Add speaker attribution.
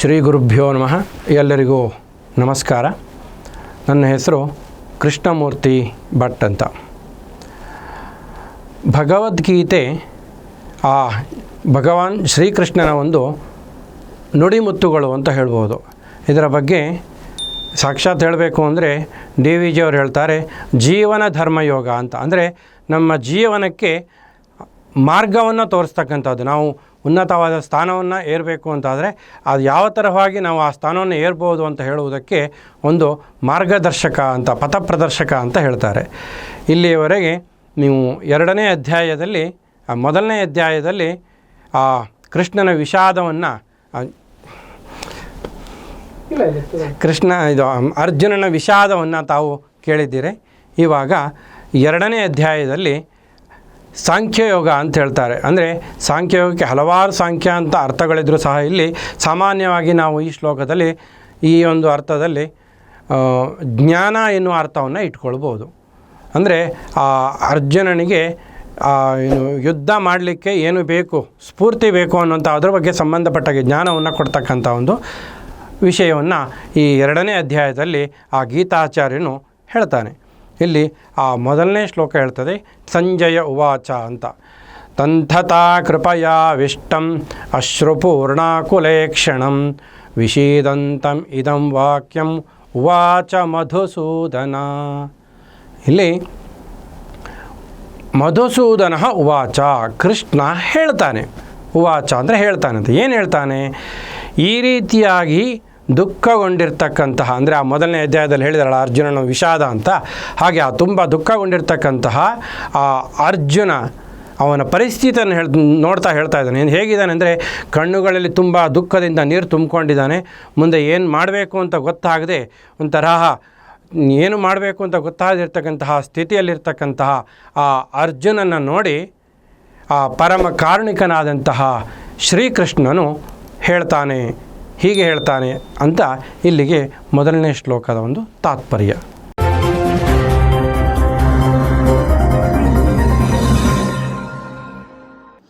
Speaker 1: ಶ್ರೀ ಗುರುಭ್ಯೋ ನಮಃ. ಎಲ್ಲರಿಗೂ ನಮಸ್ಕಾರ. ನನ್ನ ಹೆಸರು ಕೃಷ್ಣಮೂರ್ತಿ ಭಟ್ ಅಂತ. ಭಗವದ್ಗೀತೆ ಭಗವಾನ್ ಶ್ರೀಕೃಷ್ಣನ ಒಂದು ನುಡಿಮುತ್ತುಗಳು ಅಂತ ಹೇಳ್ಬೋದು. ಇದರ ಬಗ್ಗೆ ಸಾಕ್ಷಾತ್ ಹೇಳಬೇಕು ಅಂದರೆ ಡಿ ವಿ ಜಿಯವರು ಹೇಳ್ತಾರೆ, ಜೀವನ ಧರ್ಮಯೋಗ ಅಂತ. ಅಂದರೆ ನಮ್ಮ ಜೀವನಕ್ಕೆ ಮಾರ್ಗವನ್ನು ತೋರಿಸ್ತಕ್ಕಂಥದ್ದು. ನಾವು ಉನ್ನತವಾದ ಸ್ಥಾನವನ್ನು ಏರಬೇಕು ಅಂತಾದರೆ ಅದು ಯಾವ ತರವಾಗಿ ನಾವು ಆ ಸ್ಥಾನವನ್ನು ಏರ್ಬೋದು ಅಂತ ಹೇಳುವುದಕ್ಕೆ ಒಂದು ಮಾರ್ಗದರ್ಶಕ ಅಂತ, ಪಥಪ್ರದರ್ಶಕ ಅಂತ ಹೇಳ್ತಾರೆ. ಇಲ್ಲಿಯವರೆಗೆ ನೀವು ಎರಡನೇ ಅಧ್ಯಾಯದಲ್ಲಿ, ಮೊದಲನೇ ಅಧ್ಯಾಯದಲ್ಲಿ ಕೃಷ್ಣನ ವಿಷಾದವನ್ನು ಅರ್ಜುನನ ವಿಷಾದವನ್ನು ತಾವು ಕೇಳಿದ್ದೀರಿ. ಇವಾಗ ಎರಡನೇ ಅಧ್ಯಾಯದಲ್ಲಿ ಸಾಂಖ್ಯಯೋಗ ಅಂತ ಹೇಳ್ತಾರೆ. ಅಂದರೆ ಸಾಂಖ್ಯಯೋಗಕ್ಕೆ ಹಲವಾರು ಸಾಂಖ್ಯ ಅಂತ ಅರ್ಥಗಳಿದ್ರೂ ಸಹ ಇಲ್ಲಿ ಸಾಮಾನ್ಯವಾಗಿ ನಾವು ಈ ಶ್ಲೋಕದಲ್ಲಿ ಈ ಒಂದು ಅರ್ಥದಲ್ಲಿ ಜ್ಞಾನ ಎನ್ನುವ ಅರ್ಥವನ್ನು ಇಟ್ಕೊಳ್ಬೋದು. ಅಂದರೆ ಅರ್ಜುನನಿಗೆ ಯುದ್ಧ ಮಾಡಲಿಕ್ಕೆ ಏನು ಬೇಕು, ಸ್ಫೂರ್ತಿ ಬೇಕು ಅನ್ನೋಂಥ ಅದ್ರ ಬಗ್ಗೆ ಸಂಬಂಧಪಟ್ಟ ಜ್ಞಾನವನ್ನು ಕೊಡ್ತಕ್ಕಂಥ ಒಂದು ವಿಷಯವನ್ನು ಈ ಎರಡನೇ ಅಧ್ಯಾಯದಲ್ಲಿ ಗೀತಾಚಾರ್ಯನು ಹೇಳ್ತಾನೆ. ಇಲ್ಲಿ ಮೊದಲನೇ ಶ್ಲೋಕ ಹೇಳ್ತದೆ, ಸಂಜಯ ಉವಾಚ ಅಂತ. ತಂಥತಾ ಕೃಪಯಾವಿಷ್ಟಂ ಅಶ್ರುಪೂರ್ಣಾಕುಲೇಕ್ಷಣಂ ವಿಷೀದಂತಂ ಇದಂ ವಾಕ್ಯಂ ಉವಾಚ ಮಧುಸೂದನ. ಇಲ್ಲಿ ಮಧುಸೂದನ ಉವಾಚ, ಕೃಷ್ಣ ಹೇಳ್ತಾನೆ. ಉವಾಚ ಅಂದರೆ ಹೇಳ್ತಾನೆ ಅಂತ. ಏನು ಹೇಳ್ತಾನೆ? ಈ ರೀತಿಯಾಗಿ ದುಃಖಗೊಂಡಿರ್ತಕ್ಕಂತಹ, ಅಂದರೆ ಮೊದಲನೇ ಅಧ್ಯಾಯದಲ್ಲಿ ಹೇಳಿದಾರಲ್ಲ ಅರ್ಜುನನ ವಿಷಾದ ಅಂತ, ಹಾಗೆ ತುಂಬ ದುಃಖಗೊಂಡಿರ್ತಕ್ಕಂತಹ ಅರ್ಜುನ ಅವನ ಪರಿಸ್ಥಿತಿಯನ್ನು ನೋಡ್ತಾ ಹೇಳ್ತಾ ಇದ್ದಾನೆ. ಹೇಗಿದ್ದಾನೆ ಅಂದರೆ ಕಣ್ಣುಗಳಲ್ಲಿ ತುಂಬ ದುಃಖದಿಂದ ನೀರು ತುಂಬಿಕೊಂಡಿದ್ದಾನೆ. ಮುಂದೆ ಏನು ಮಾಡಬೇಕು ಅಂತ ಗೊತ್ತಾಗದೆ ಒಂಥರಹ ಏನು ಮಾಡಬೇಕು ಅಂತ ಗೊತ್ತಾಗದಿರ್ತಕ್ಕಂತಹ ಸ್ಥಿತಿಯಲ್ಲಿರ್ತಕ್ಕಂತಹ ಅರ್ಜುನನ್ನು ನೋಡಿ ಪರಮ ಕಾರುಣಿಕನಾದಂತಹ ಶ್ರೀಕೃಷ್ಣನು ಹೇಳ್ತಾನೆ, ಹೀಗೆ ಹೇಳ್ತಾನೆ ಅಂತ ಇಲ್ಲಿಗೆ ಮೊದಲನೇ ಶ್ಲೋಕದ ಒಂದು ತಾತ್ಪರ್ಯ.